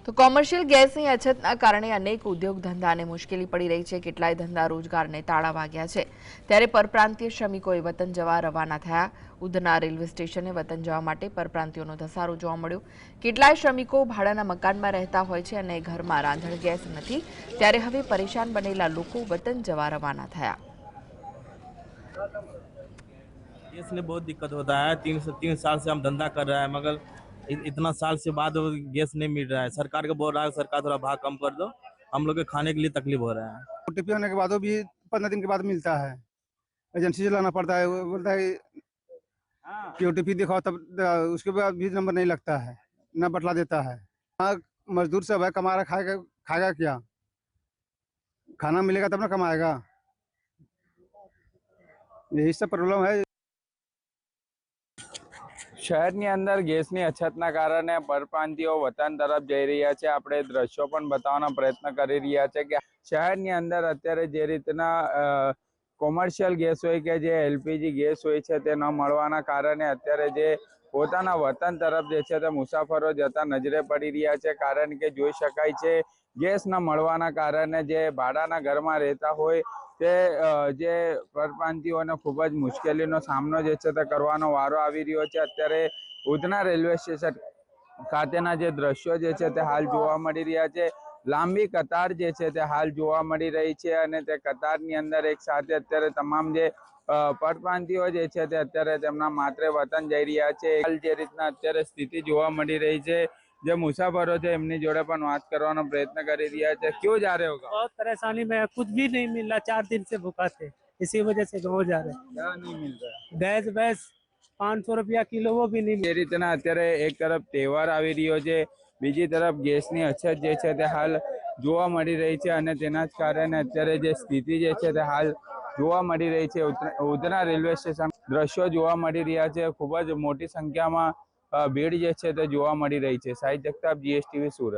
તો કોમર્શિયલ ગેસની અછતના કારણે અનેક ઉદ્યોગ ધંધાને મુશ્કેલી પડી રહી છે। કેટલાય ધંધા રોજગારને તાળા વાગ્યા છે। ત્યારે પરપ્રાંતીય શ્રમિકોએ વતન જવા રવાના થયા। ઉધના રેલવે સ્ટેશને વતન જવા માટે પરપ્રાંતિયોનો ધસારો જોવા મળ્યો। કેટલાય શ્રમિકો ભાડાના મકાનમાં રહેતા હોય છે અને ઘરમાં રાંધણ ગેસ નથી। ત્યારે હવે પરેશાન બનેલા લોકો વતન જવા રવાના થયા। गैस में बहुत दिक्कत होता है। 3 साल से हम धंधा कर रहे हैं, मगर इतना साल से बाद गैस नहीं मिल रहा है। सरकार को बोल रहा है सरकार थोड़ा भाव कम कर दो, हम लोग के खाने के लिए तकलीफ हो रहा है। ओटीपी होने के बाद भी 15 दिन के बाद मिलता है। एजेंसी से लाना पड़ता है। वो बोलता है कि ओटीपी दिखाओ, तब उसके बाद भी नंबर नहीं लगता है, न बतला देता है। हाँ, मजदूर सब है, कमा रहा, खाएगा क्या? खाना मिलेगा तब ना कमाएगा। यही सब प्रॉब्लम है। શહેરની અંદર ગેસની અછતના કારણે પરપ્રાંતિયો વતન તરફ જઈ રહ્યા છે। આપણે દ્રશ્યો પણ બતાવવાનો પ્રયત્ન કરી રહ્યા છે કે શહેરની અંદર અત્યારે જે રીતના કોમર્શિયલ ગેસ હોય કે જે એલપીજી ગેસ હોય છે તે ન મળવાના કારણે અત્યારે જે પોતાના વતન તરફ જે છે તે મુસાફરો જતા નજરે પડી રહ્યા છે। કારણ કે જોઈ શકાય છે ગેસ ન મળવાના કારણે જે ભાડાના ઘરમાં રહેતા હોય તે જે પરપ્રાંતિયોને ખૂબ જ મુશ્કેલીનો સામનો જે છે તે કરવાનો વારો આવી રહ્યો છે। અત્યારે ઉધના રેલવે સ્ટેશન ખાતેના જે દ્રશ્યો જે છે તે હાલ જોવા મળી રહ્યા છે। લાંબી કતાર જે છે તે હાલ જોવા મળી રહી છે અને તે કતારની અંદર એક સાથે અત્યારે તમામ જે પરપ્રાંતિયો જે છે તે અત્યારે તેમના માત્ર વતન જઈ રહ્યા છે। હાલ જે રીતના અત્યારે સ્થિતિ જોવા મળી રહી છે, जो मुसाफरो थे एमनी जोड़े पर बात करने प्रयत्न कर दिया है। क्यों जा रहे होगा? बहुत परेशानी में, कुछ भी नहीं मिल रहा। 4 दिन से भूखा थे, इसी वजह से गाँव जा रहे। क्या नहीं मिल रहा? गैस भैंस 500 रुपया किलो वो भी नहीं। ये रीतना अत्यारे एक तरफ तहेवार આવી રહ્યો છે, બીજી તરફ ગેસની અછત જે છે તે હાલ જોવા મળી રહી છે અને તેના જ કારણે અત્યારે જે સ્થિતિ જે છે તે હાલ જોવા મળી રહી છે। ઉધના રેલવે સ્ટેશન દ્રશ્યો જોવા મળી રહ્યા છે। ખૂબ જ મોટી સંખ્યામાં ભીડ જે છે તે જોવા મળી રહી છે। સાહિત્ય જગતાપ, જીએસટીવી સુરત।